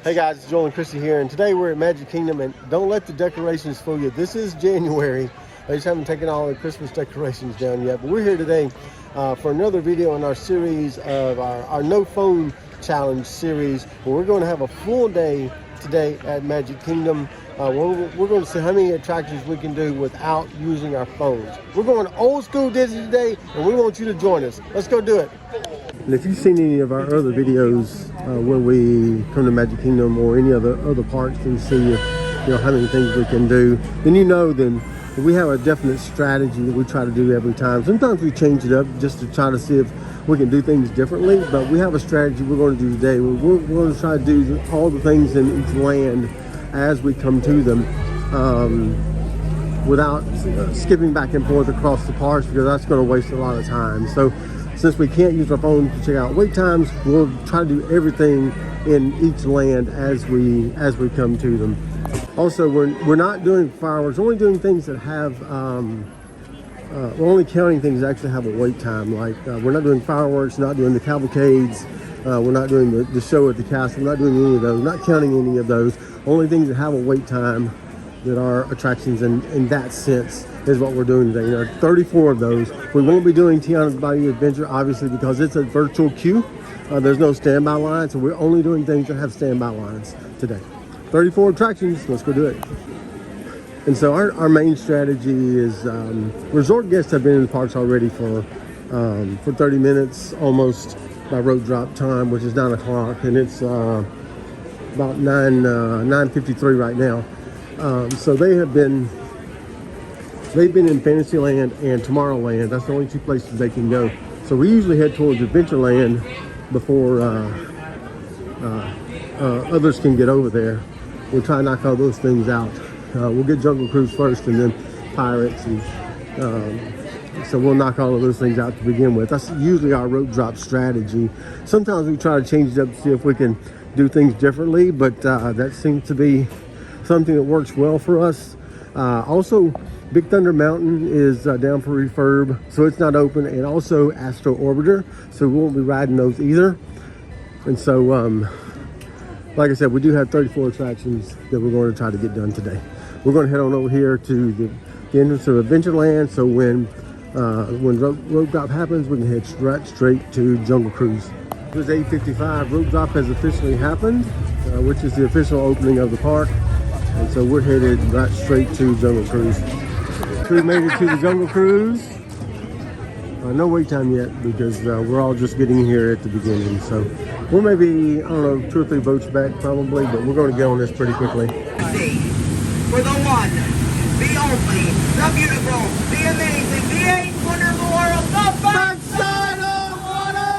Hey guys, it's Joel and Christy here, and today we're at Magic Kingdom, and don't let the decorations fool you. This is January. I just haven't taken all the Christmas decorations down yet, but we're here today for another video in our series of our No Phone Challenge series, where we're going to have a full day today at Magic Kingdom. We're going to see how many attractions we can do without using our phones. We're going old school Disney today, and we want you to join us. Let's go do it. And if you've seen any of our other videos when we come to Magic Kingdom or any other parks and see how many things we can do, then then we have a definite strategy that we try to do every time. Sometimes we change it up just to try to see if we can do things differently, but we have a strategy we're going to do today. We're going to try to do all the things in each land as we come to them, without skipping back and forth across the parks, because that's going to waste a lot of time. So since we can't use our phone to check out wait times, we'll try to do everything in each land as we come to them. Also, we're not doing fireworks, only doing things that have we're only counting things that actually have a wait time. Like we're not doing fireworks, not doing the cavalcades, we're not doing the show at the castle, we're not doing any of those, not counting any of those. Only things that have a wait time that are attractions in that sense is what we're doing today. There are 34 of those. We won't be doing Tiana's Bayou Adventure, obviously, because it's a virtual queue. There's no standby line, so we're only doing things that have standby lines today. 34 attractions, let's go do it. And so our main strategy is, resort guests have been in the parks already for 30 minutes, almost by road drop time, which is 9 o'clock, and it's about 9:53 right now. So they've been in Fantasyland and Tomorrowland. That's the only two places they can go. So we usually head towards Adventureland before others can get over there. We'll try to knock all those things out. We'll get Jungle Cruise first, and then Pirates, and so we'll knock all of those things out to begin with. That's usually our road drop strategy. Sometimes we try to change it up to see if we can do things differently, but that seems to be something that works well for us. Also, Big Thunder Mountain is down for refurb, so it's not open, and also Astro Orbiter, so we won't be riding those either. And so, like I said, we do have 34 attractions that we're going to try to get done today. We're going to head on over here to the entrance of Adventureland, so when road drop happens, we can head straight to Jungle Cruise. It was 8:55. Road drop has officially happened, which is the official opening of the park. And so we're headed right straight to Jungle Cruise. So we made it to the Jungle Cruise. No wait time yet, because we're all just getting here at the beginning. So we're maybe, I don't know, 2 or 3 boats back probably, but we're going to get on this pretty quickly. For the one, the only, the beautiful, the amazing, the 8 wonderful world, the backside of water!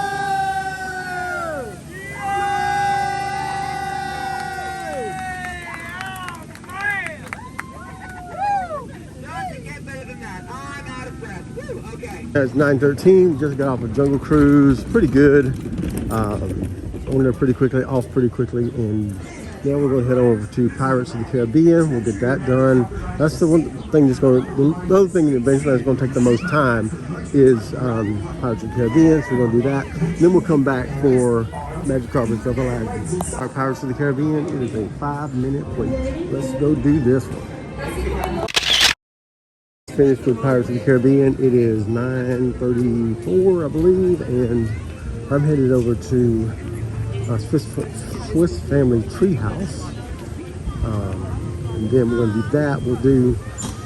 It's 9:13. Just got off a Jungle Cruise. Pretty good. On there pretty quickly, off pretty quickly, and now we're going to head over to Pirates of the Caribbean. We'll get that done. That's the one thing that's going to. The other thing that eventually is going to take the most time is Pirates of the Caribbean. So we're going to do that. Then we'll come back for Magic Carpets of Aladdin. Our Pirates of the Caribbean. It is a 5-minute wait. Let's go do this one. Finished with Pirates of the Caribbean. It is 9:34, I believe, and I'm headed over to Swiss Family Treehouse, and then we're going to do that. We'll do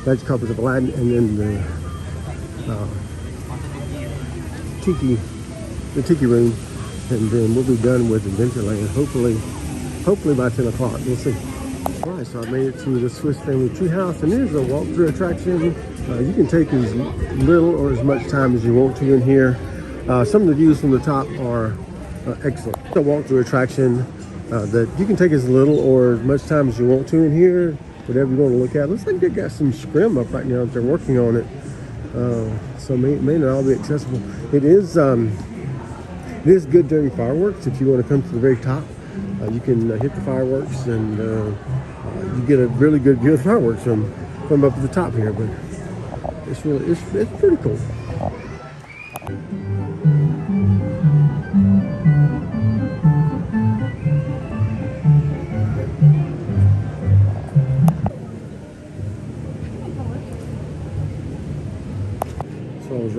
Magic Carpets of Aladdin, and then the Tiki Room, and then we'll be done with Adventureland. Hopefully by 10 o'clock. We'll see. All right, so I made it to the Swiss Family Treehouse, and there's a walkthrough attraction. You can take as little or as much time as you want to in here. Some of the views from the top are excellent. It's a walkthrough attraction that you can take as little or as much time as you want to in here, whatever you want to look at. Looks like they got some scrim up right now that they're working on it. So may not all be accessible. It is good during fireworks. If you want to come to the very top, you can hit the fireworks, and you get a really good view of fireworks from up at the top here. But it's pretty cool.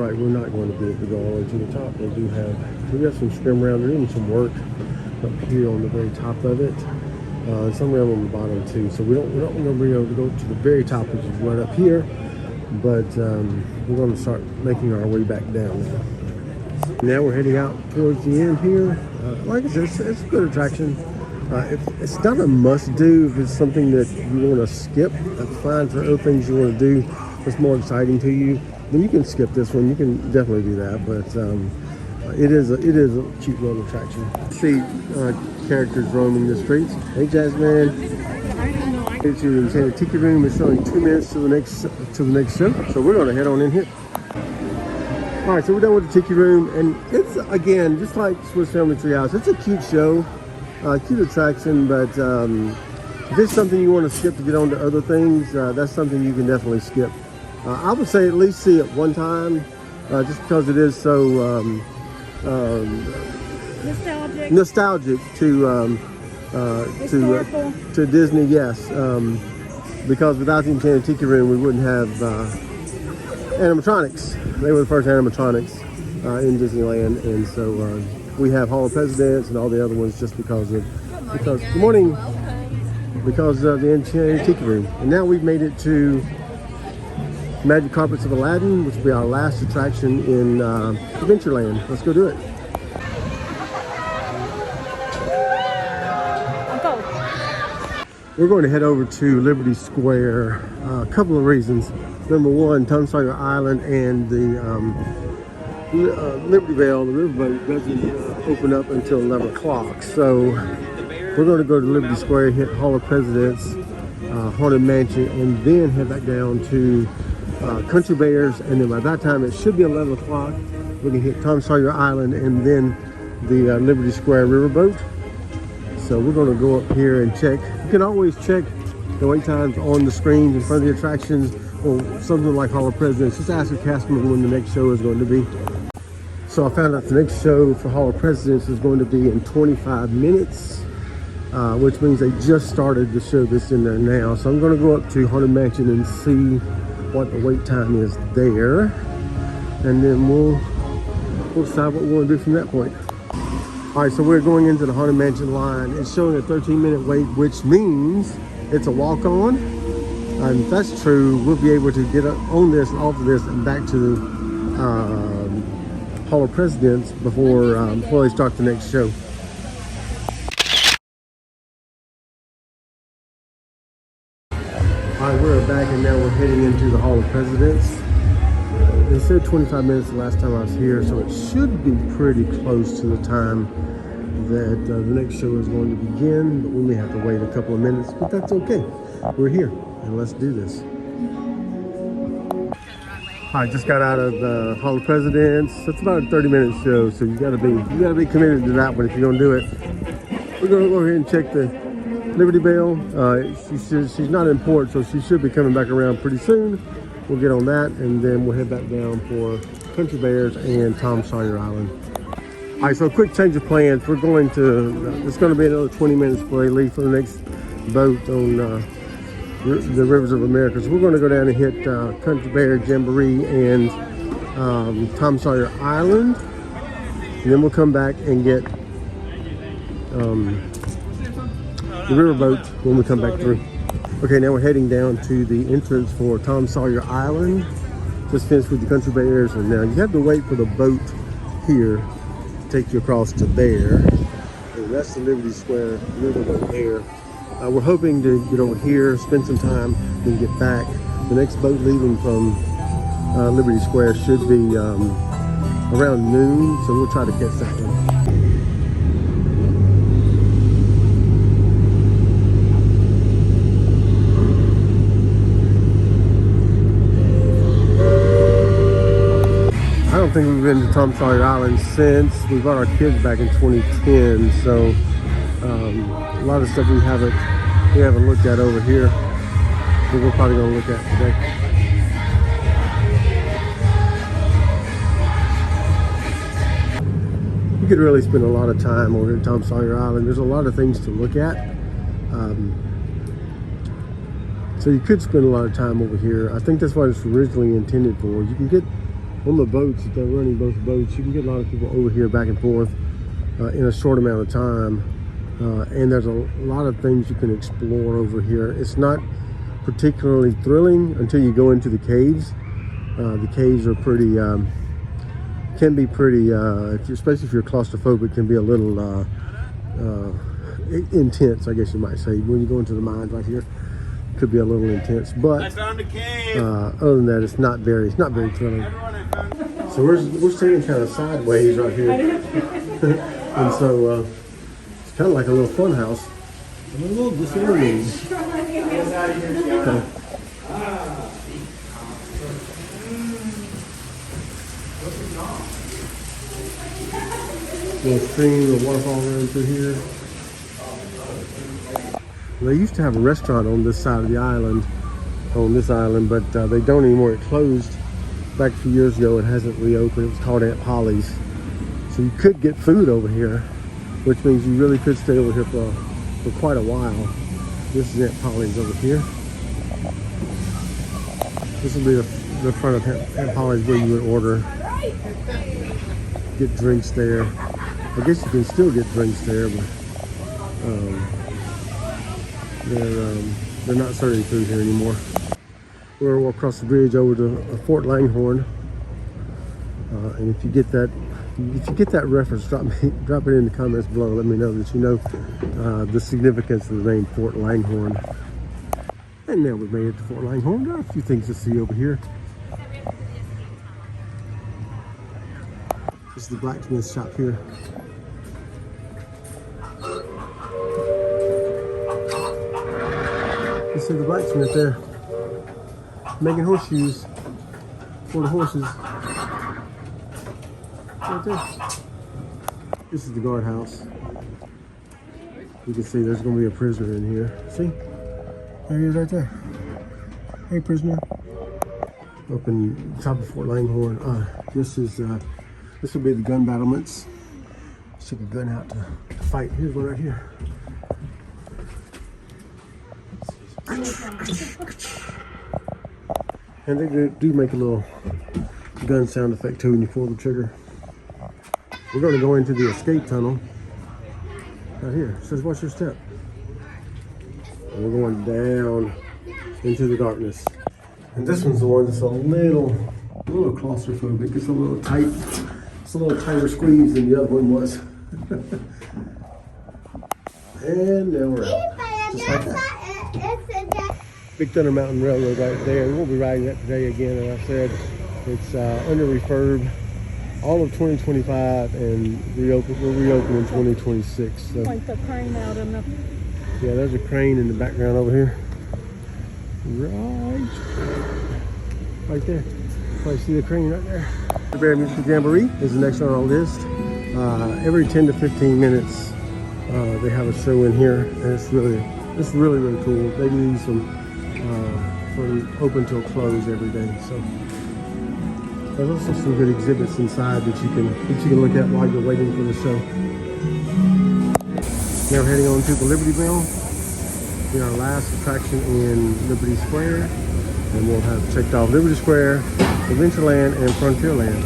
right, we're not going to be able to go all the way to the top. We have some scrim around. They're doing some work up here on the very top of it. Some around on the bottom too. So we're not going to be able to go to the very top, which is right up here. But we're going to start making our way back down now. Now we're heading out towards the end here. Like I said, it's a good attraction. It's not a must-do. If it's something that you want to skip, that's fine. For other things you want to do that's more exciting to you, then you can skip this one. You can definitely do that. But it is a cute little attraction. See characters roaming the streets. Hey, Jasmine. To the Enchanted Tiki Room. It's only 2 minutes to the next show, so we're going to head on in here. All right, so we're done with the Tiki Room, and it's again just like Swiss Family Treehouse. It's a cute show, cute attraction, but if it's something you want to skip to get on to other things, that's something you can definitely skip. I would say at least see it one time, just because it is so nostalgic to Disney, yes. Because without the Enchanted Tiki Room, we wouldn't have animatronics. They were the first animatronics in Disneyland, and so we have Hall of Presidents and all the other ones just because of the Enchanted Tiki Room. And now we've made it to Magic Carpets of Aladdin, which will be our last attraction in Adventureland. Let's go do it. We're going to head over to Liberty Square. A couple of reasons. Number one, Tom Sawyer Island and the Liberty Bell, the riverboat, doesn't open up until 11 o'clock. So we're going to go to Liberty Square, hit Hall of Presidents, Haunted Mansion, and then head back down to Country Bears. And then by that time, it should be 11 o'clock. We can hit Tom Sawyer Island and then the Liberty Square riverboat. So we're going to go up here and check. You can always check the wait times on the screens in front of the attractions, or something like Hall of Presidents. Just ask your cast member when the next show is going to be. So I found out the next show for Hall of Presidents is going to be in 25 minutes, which means they just started the show that's in there now. So I'm going to go up to Haunted Mansion and see what the wait time is there, and then we'll decide what we want to do from that point. All right, so we're going into the Haunted Mansion line. It's showing a 13-minute wait, which means it's a walk-on. And if that's true, we'll be able to get on this and off of this and back to the Hall of Presidents before they start the next show. All right, we're back, and now we're heading into the Hall of Presidents. They said 25 minutes the last time I was here, so it should be pretty close to the time that the next show is going to begin, but we may have to wait a couple of minutes, but that's okay. We're here, and let's do this. I just got out of the Hall of Presidents. It's about a 30-minute show, so you gotta be committed to that one if you're gonna do it. We're gonna go ahead and check the Liberty Bell. She's not in port, so she should be coming back around pretty soon. We'll get on that, and then we'll head back down for Country Bears and Tom Sawyer Island. All right, so a quick change of plans. We're going to, it's going to be another 20 minutes before they leave for the next boat on the Rivers of America. So we're going to go down and hit Country Bear, Jamboree, and Tom Sawyer Island. And then we'll come back and get the riverboat when we come back through. Okay, now we're heading down to the entrance for Tom Sawyer Island. Just finished with the Country Bears, and now you have to wait for the boat here to take you across to there. And that's the Liberty Square riverboat there. We're hoping to get over here, spend some time, then get back. The next boat leaving from Liberty Square should be around noon, so we'll try to catch that one. I don't think we've been to Tom Sawyer Island since we brought our kids back in 2010, so a lot of stuff we haven't looked at over here that we're probably going to look at today. You could really spend a lot of time over at Tom Sawyer Island. There's a lot of things to look at, so you could spend a lot of time over here. I think that's what it's originally intended for. You can get on the boats, if they're running both boats, you can get a lot of people over here back and forth in a short amount of time. And there's a lot of things you can explore over here. It's not particularly thrilling until you go into the caves. The caves are pretty, can be pretty, especially if you're claustrophobic, can be a little intense, I guess you might say. When you go into the mines right here, it could be a little intense. But I found a cave. other than that, it's not very thrilling. So we're standing kind of sideways right here, and so it's kind of like a little fun house. I'm a little disoriented. Little stream, a waterfall running through here. They used to have a restaurant on this side of the island, but they don't anymore. It closed back a few years ago. It hasn't reopened. It was called Aunt Polly's. So you could get food over here, which means you really could stay over here for quite a while. This is Aunt Polly's over here. This will be the front of Aunt Polly's where you would order, get drinks there. I guess you can still get drinks there, but they're not serving food here anymore. We're gonna walk across the bridge over to Fort Langhorne, and if you get that reference, drop it in the comments below. Let me know that you know the significance of the name Fort Langhorne. And now we've made it to Fort Langhorne. There are a few things to see over here. This is the blacksmith shop here. You see the blacksmith there, making horseshoes for the horses. Right there. This is the guardhouse. You can see there's going to be a prisoner in here. See? There he is right there. Hey, prisoner. Up in top of Fort Langhorne. This will be the gun battlements. Took a gun out to fight. Here's one right here. And they do make a little gun sound effect too when you pull the trigger. We're going to go into the escape tunnel right here. It says, watch your step. And we're going down into the darkness. And this one's the one that's a little claustrophobic. It's a little tight. It's a little tighter squeeze than the other one was. And now we're out. Just like that. Big Thunder Mountain Railroad right there. We'll be riding that today again. And I said it's under refurb all of 2025 and we'll reopen in 2026. So. Point the crane out in the... Yeah, there's a crane in the background over here. Right there. Probably see the crane right there. The Bear Musical Jamboree is the next on our list. Every 10 to 15 minutes they have a show in here, and it's really cool. They do these from open till close every day. So there's also some good exhibits inside that you can look at while you're waiting for the show. Now we're heading on to the Liberty Bell. Be our last attraction in Liberty Square, and we'll have checked off Liberty Square, Adventureland, and Frontierland.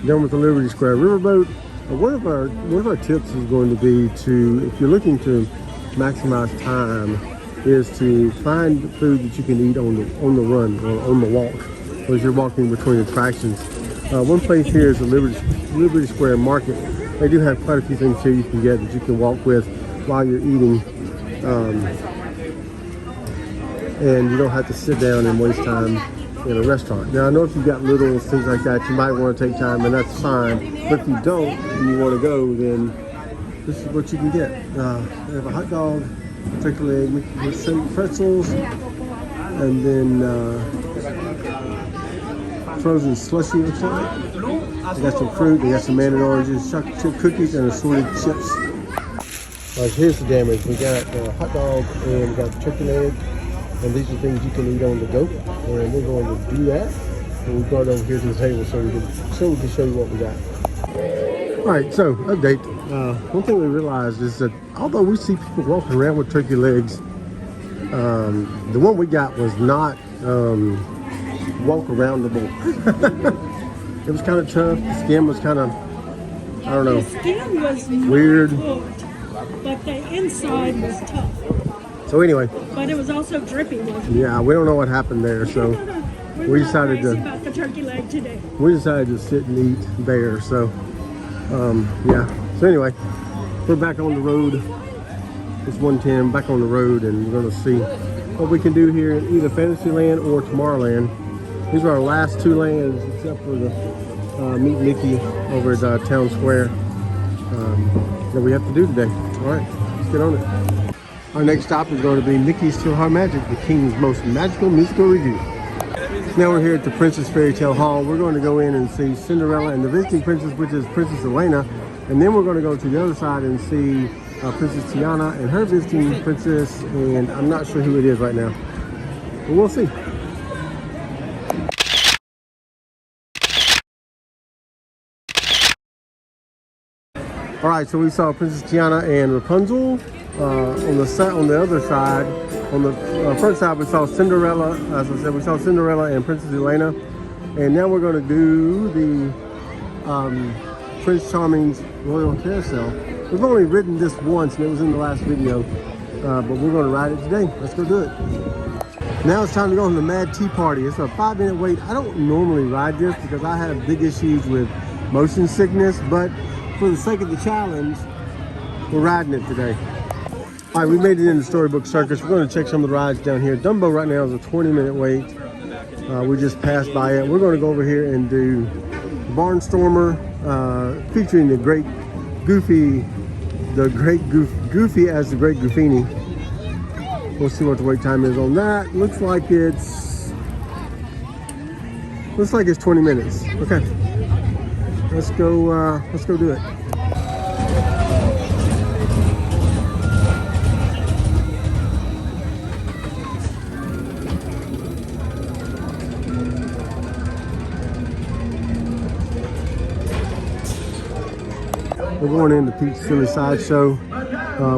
Done with the Liberty Square riverboat. One of our tips is going to be to, if you're looking to maximize time, is to find food that you can eat on the run or on the walk as you're walking between attractions. One place here is the Liberty Square Market. They do have quite a few things here you can get that you can walk with while you're eating, and you don't have to sit down and waste time in a restaurant. Now I know if you've got littles, things like that, you might want to take time, and that's fine. But if you don't and you want to go, then this is what you can get. They have a hot dog, turkey leg with some pretzels, and then frozen slushy, looks like. They got some fruit, they got some mandarin oranges, chocolate chip cookies, and assorted chips. All right, here's the damage. We got hot dog and we got turkey leg, and these are things you can eat on the go. And we're going to do that. And we brought it over here to the table so we can show you what we got. All right, so update. One thing we realized is that although we see people walking around with turkey legs, the one we got was not walk-aroundable. It was kind of tough. The skin was kind of, I don't know, The skin was weird. cooked, but the inside was tough. So anyway, But it was also drippy, wasn't it? yeah, we don't know what happened there. So We're not decided crazy to- about the turkey leg today. we decided to sit and eat there. So yeah. So anyway, we're back on the road. It's 1:10, back on the road, and we're going to see what we can do here in either Fantasyland or Tomorrowland. These are our last two lands, except for the Meet Mickey over at Town Square that we have to do today. All right, let's get on it. Our next stop is going to be Mickey's Still Hard Magic, the King's most magical musical review. Now we're here at the Princess Fairy Tale Hall. We're going to go in and see Cinderella and the visiting princess, which is Princess Elena. And then we're going to go to the other side and see Princess Tiana and her visiting princess. And I'm not sure who it is right now, but we'll see. All right, so we saw Princess Tiana and Rapunzel. On the other side, on the front side, we saw Cinderella. As I said, we saw Cinderella and Princess Elena. And now we're going to do the Prince Charming's Royal Carousel. We've only ridden this once, and it was in the last video. But we're going to ride it today. Let's go do it. Now it's time to go on the Mad Tea Party. It's a 5-minute wait. I don't normally ride this because I have big issues with motion sickness, but for the sake of the challenge, we're riding it today. All right, we made it into Storybook Circus. We're going to check some of the rides down here. Dumbo right now is a 20-minute wait. We just passed by it. We're going to go over here and do Barnstormer, featuring the great Goofy, Goofy as the Great Goofini. We'll see what the wait time is on that. Looks like it's 20 minutes. Okay, let's go do it. We're going into Pete's Silly Sideshow,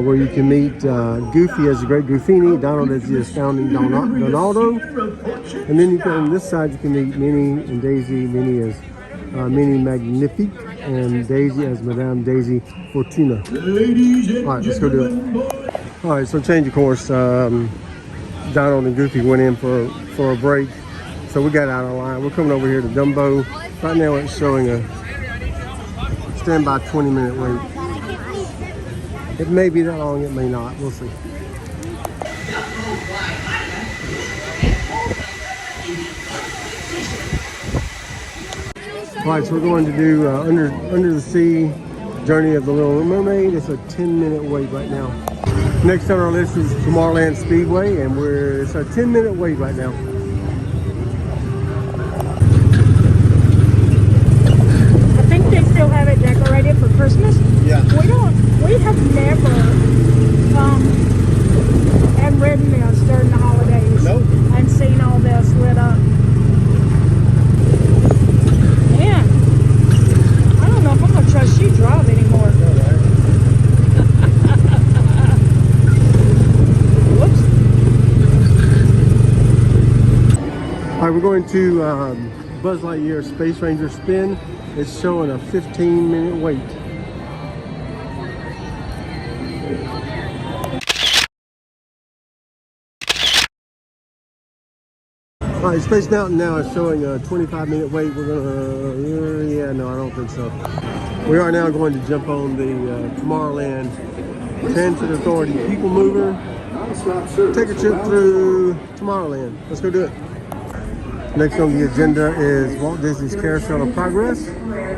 where you can meet Goofy as the Great Goofini, Donald as the Astounding Donaldo, and then on this side you can meet Minnie and Daisy. Minnie as Minnie Magnifique, and Daisy as Madame Daisy Fortuna. All right, let's go do it. All right, so change of course. Donald and Goofy went in for a break, so we got out of line. We're coming over here to Dumbo. Right now it's showing a standby 20-minute wait. It may be that long, it may not. We'll see. All right, so we're going to do Under the Sea, Journey of the Little Mermaid. It's a 10-minute wait right now. Next on our list is Tomorrowland Speedway, and it's a 10-minute wait right now. They still have it decorated for Christmas. Yeah. We have never come and ridden this during the holidays. Nope. And seen all this lit up. Man, I don't know if I'm gonna trust you drive anymore. Whoops. All right, we're going to Buzz Lightyear Space Ranger Spin. It's showing a 15-minute wait. All right, Space Mountain now is showing a 25-minute wait. We're gonna, yeah, no, I don't think so. We are now going to jump on the Tomorrowland Transit Authority People Mover. Take a trip through Tomorrowland. Let's go do it. Next on the agenda is Walt Disney's Carousel of Progress,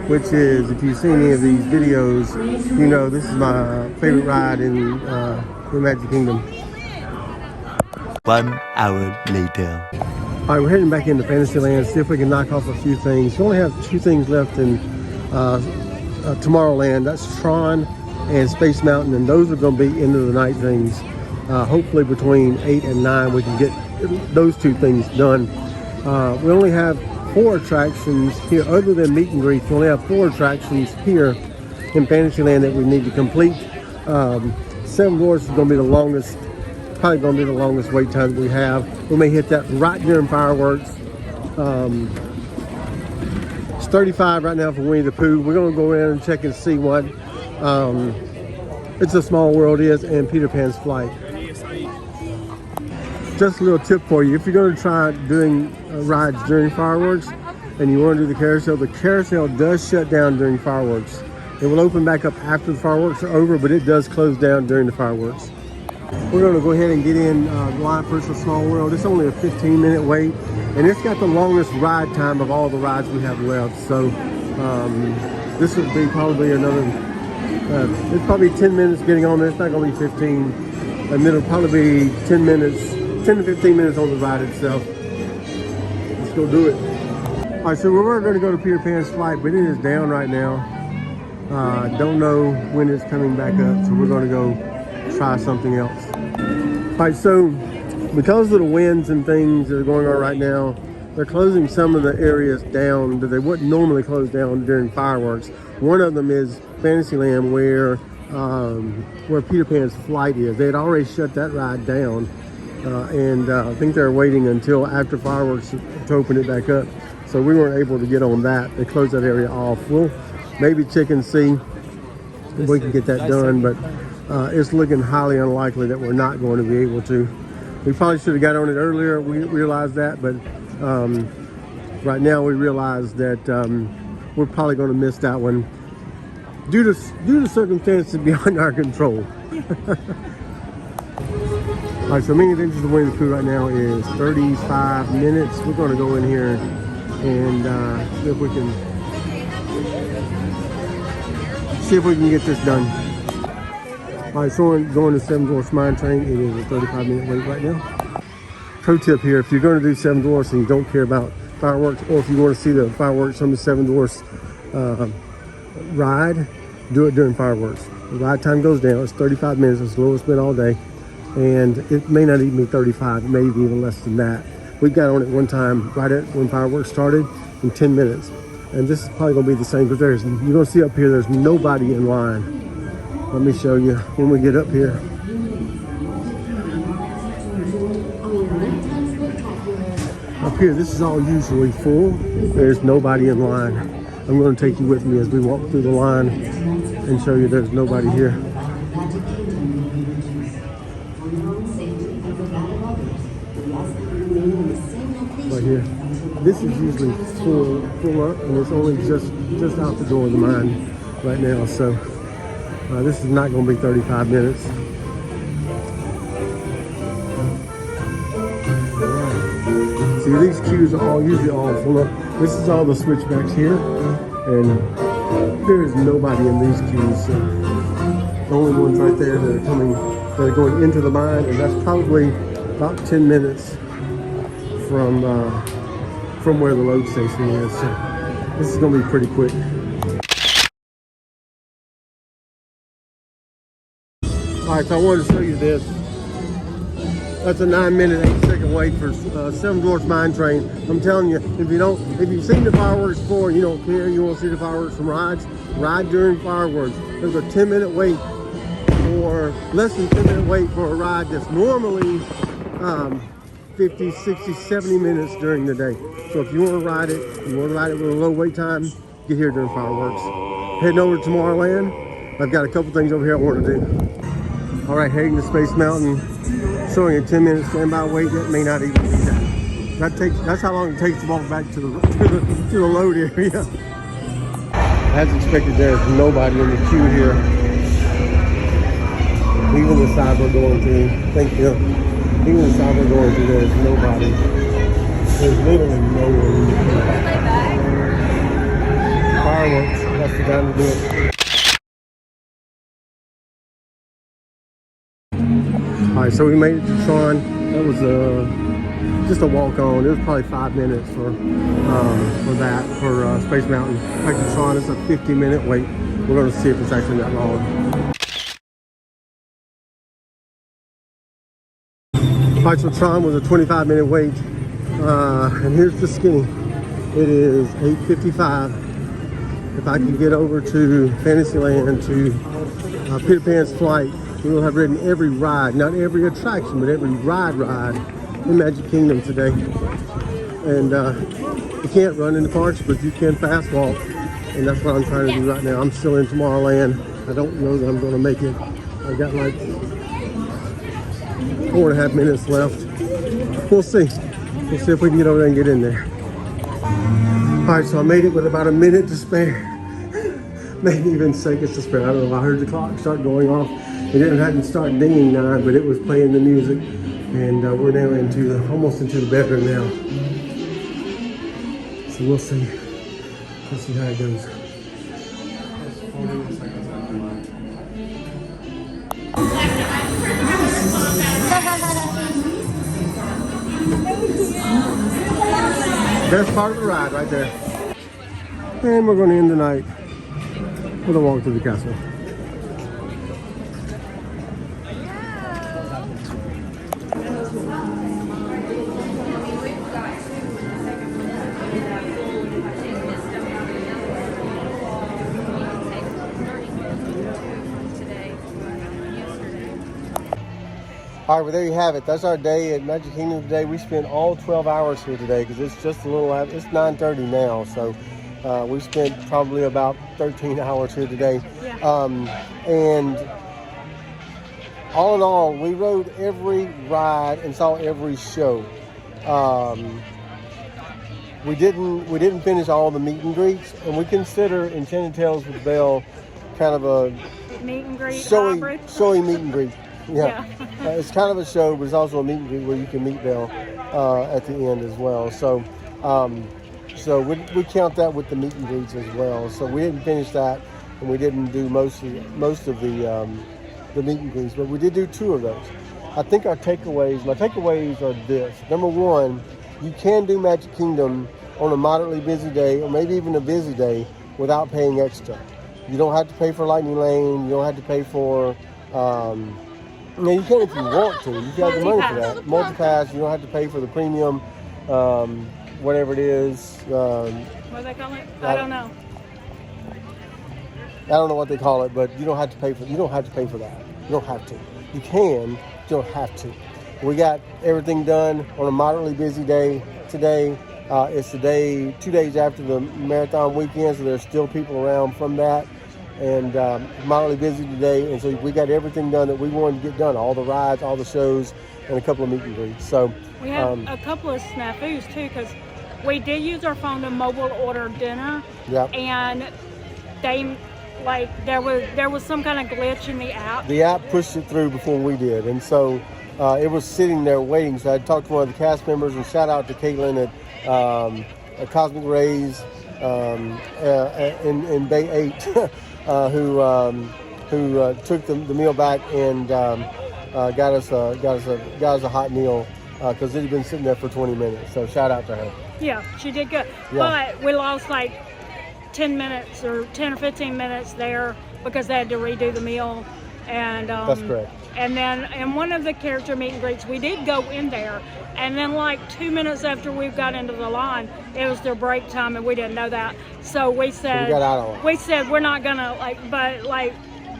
which is, if you've seen any of these videos, you know this is my favorite ride in the Magic Kingdom. 1 hour later. All right, we're heading back into Fantasyland, see if we can knock off a few things. We only have 2 things left in Tomorrowland. That's Tron and Space Mountain, and those are going to be end of the night things. Hopefully between 8 and 9 we can get those 2 things done. We only have 4 attractions here, other than meet and greet. We only have 4 attractions here in Fantasyland that we need to complete. Seven Dwarfs is going to be the longest, probably going to be the longest wait time that we have. We may hit that right during fireworks. It's 35 right now for Winnie the Pooh. We're gonna go around and check and see what It's a Small World is and Peter Pan's Flight. Just a little tip for you. If you're gonna try doing rides during fireworks and you wanna do the carousel does shut down during fireworks. It will open back up after the fireworks are over, but it does close down during the fireworks. We're gonna go ahead and get in line for It's a Small World. It's only a 15-minute wait, and it's got the longest ride time of all the rides we have left. So this would be probably another, it's probably 10 minutes getting on there. It's not gonna be 15, and it'll probably be 10 to 15 minutes on the ride itself. Let's go do it. All right, so we were gonna go to Peter Pan's Flight, but it is down right now. Don't know when it's coming back up, so we're gonna go try something else. All right, so because of the winds and things that are going on right now, they're closing some of the areas down that they wouldn't normally close down during fireworks. One of them is Fantasyland, where Peter Pan's Flight is. They had already shut that ride down, and I think they're waiting until after fireworks to open it back up. So we weren't able to get on that. They closed that area off. We'll maybe check and see if we can get that done, but it's looking highly unlikely that we're not going to be able to. We probably should have got on it earlier. We realized that, but right now we realize that we're probably going to miss that one due to circumstances beyond our control. All right, so Many Adventures of Winnie the Pooh right now is 35 minutes. We're going to go in here and see if we can get this done. All right, so we're going to Seven Dwarfs Mine Train. It is a 35-minute wait right now. Pro tip here, if you're going to do Seven Dwarfs and you don't care about fireworks, or if you want to see the fireworks on the Seven Dwarfs ride, do it during fireworks. The ride time goes down. It's 35 minutes. It's the lowest been all day. And it may not even be 35. It may be even less than that. We got on it one time right at when fireworks started in 10 minutes. And this is probably going to be the same, because you're going to see up here, there's nobody in line. Let me show you when we get up here. Up here, this is all usually full. There's nobody in line. I'm going to take you with me as we walk through the line and show you there's nobody here. Right here. This is usually full up, and it's only just out the door of the mine right now. So this is not going to be 35 minutes. Right. See, these queues are usually all full up. This is all the switchbacks here, and there is nobody in these queues. So the only ones right there that are going into the mine, and that's probably about 10 minutes from where the load station is. So this is going to be pretty quick. All right, so I wanted to show you this. That's a 9-minute, 8-second wait for Seven Dwarfs Mine Train. I'm telling you, if you've seen the fireworks before and you don't care, you want to see the fireworks from rides, ride during fireworks. There's a 10-minute wait, or less than 10-minute wait for a ride that's normally 50, 60, 70 minutes during the day. So if you want to ride it, with a low wait time, get here during fireworks. Heading over to Tomorrowland. I've got a couple things over here I want to do. All right, heading to Space Mountain, showing a 10-minute standby wait. That may not even be that. That's how long it takes to walk back to the load area. As expected, there's nobody in the queue here. Even the side we're going to, thank you. Even the side we're going to, there's nobody. There's literally no one in the queue. Fireworks, that's the time to do it. All right, so we made it to Tron. That was just a walk on. It was probably 5 minutes for Space Mountain. Back to Tron, it's a 50-minute wait. We're going to see if it's actually that long. All right, so Tron was a 25-minute wait, and here's the skinny. It is 8:55. If I can get over to Fantasyland to Peter Pan's Flight, we will have ridden every ride, not every attraction, but every ride in Magic Kingdom today. and you can't run in the parks, but you can fast walk, and that's what I'm trying to do right now. I'm still in Tomorrowland. I don't know that I'm going to make it. I got like 4.5 minutes left. We'll see. We'll see if we can get over there and get in there. All right, so I made it with about a minute to spare. Maybe even seconds to spare. I don't know. I heard the clock start going off. It hadn't started dinging 9, but it was playing the music. And we're now almost into the bedroom now. So we'll see. We'll see how it goes. Best part of the ride right there. And we're going to end the night with a walk to the castle. All right, well, there you have it. That's our day at Magic Kingdom today. We spent all 12 hours here today because it's just a little, it's 9:30 now. So we spent probably about 13 hours here today. Yeah. And all in all, we rode every ride and saw every show. We didn't finish all the meet and greets, and we consider Enchanted Tales with Belle kind of a Meet and greet. showy meet and greet. Yeah. Yeah. It's kind of a show, but it's also a meet and greet where you can meet Belle at the end as well. So, so we count that with the meet and greets as well. So we didn't finish that, and we didn't do most of the meet and greets, but we did do 2 of those. I think my takeaways are this. Number 1, you can do Magic Kingdom on a moderately busy day, or maybe even a busy day, without paying extra. You don't have to pay for Lightning Lane. You don't have to pay for now you can if you want to. You got the money for that. Multi-pass, you don't have to pay for the premium, whatever it is. What do they call it? I don't know. I don't know what they call it, but you don't have to pay for that. You don't have to. You can, you don't have to. We got everything done on a moderately busy day today. It's the day, 2 days after the marathon weekend, so there's still people around from that. And moderately busy today, and so we got everything done that we wanted to get done. All the rides, all the shows, and a couple of meet and greets. So we have a couple of snafus too, because we did use our phone to mobile order dinner. Yep. And they there was some kind of glitch in the app. The app pushed it through before we did, and so it was sitting there waiting. So I talked to one of the cast members, and shout out to Caitlin at Cosmic Rays in Bay 8. Who took the meal back and got us a hot meal because it had been sitting there for 20 minutes. So shout out to her. Yeah, she did good. Yeah. But we lost like 10 minutes or 10 or 15 minutes there because they had to redo the meal. And that's correct. And then in one of the character meet and greets, we did go in there. And then like 2 minutes after we got into the line, it was their break time, and we didn't know that. So we said, we're not gonna but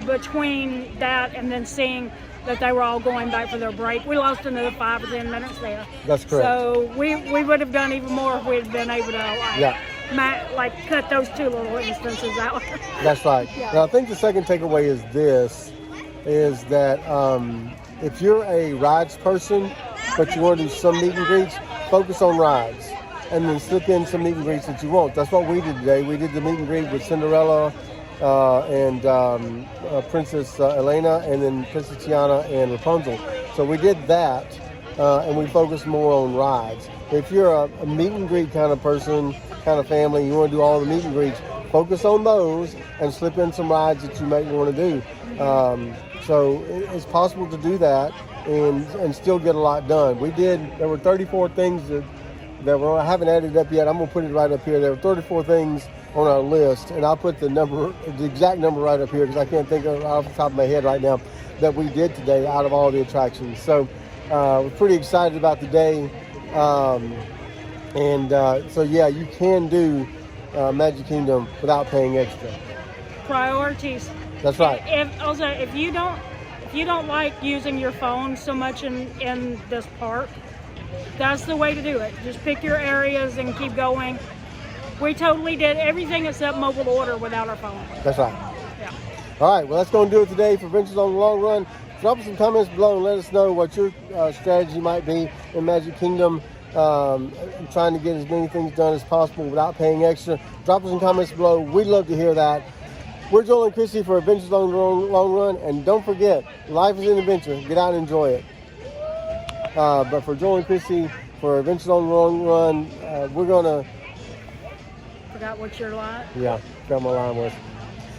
between that and then seeing that they were all going back for their break, we lost another 5 or 10 minutes there. That's correct. So we would have done even more if we'd been able to cut those 2 little instances out. That's right. Yeah. Now I think the second takeaway is that if you're a rides person, but you want to do some meet and greets, focus on rides, and then slip in some meet and greets that you want. That's what we did today. We did the meet and greet with Cinderella and Princess Elena, and then Princess Tiana and Rapunzel. So we did that, and we focused more on rides. If you're a meet and greet kind of person, kind of family, you want to do all the meet and greets, focus on those and slip in some rides that you might want to do. So it's possible to do that and still get a lot done. There were 34 things that I haven't added up yet. I'm going to put it right up here. There were 34 things on our list, and I'll put the exact number right up here because I can't think of it off the top of my head right now that we did today out of all the attractions. So we're pretty excited about the day. So yeah, you can do Magic Kingdom without paying extra. Priorities. That's right. If you don't like using your phone so much in this park, That's the way to do it. Just pick your areas and keep going. We totally did everything except mobile order without our phone. That's right. Yeah. All right, well, that's going to do it today for Adventures on the Long Run. Drop us some comments below and let us know what your strategy might be in Magic Kingdom. Trying to get as many things done as possible without paying extra. Drop us some comments below. We'd love to hear that. We're Joel and Chrissy for Adventures on the Long Run. And don't forget, life is an adventure. Get out and enjoy it. But for Joel and Chrissy for Adventures on the Long Run, we're going to... Forgot what your line? Yeah, forgot my line was.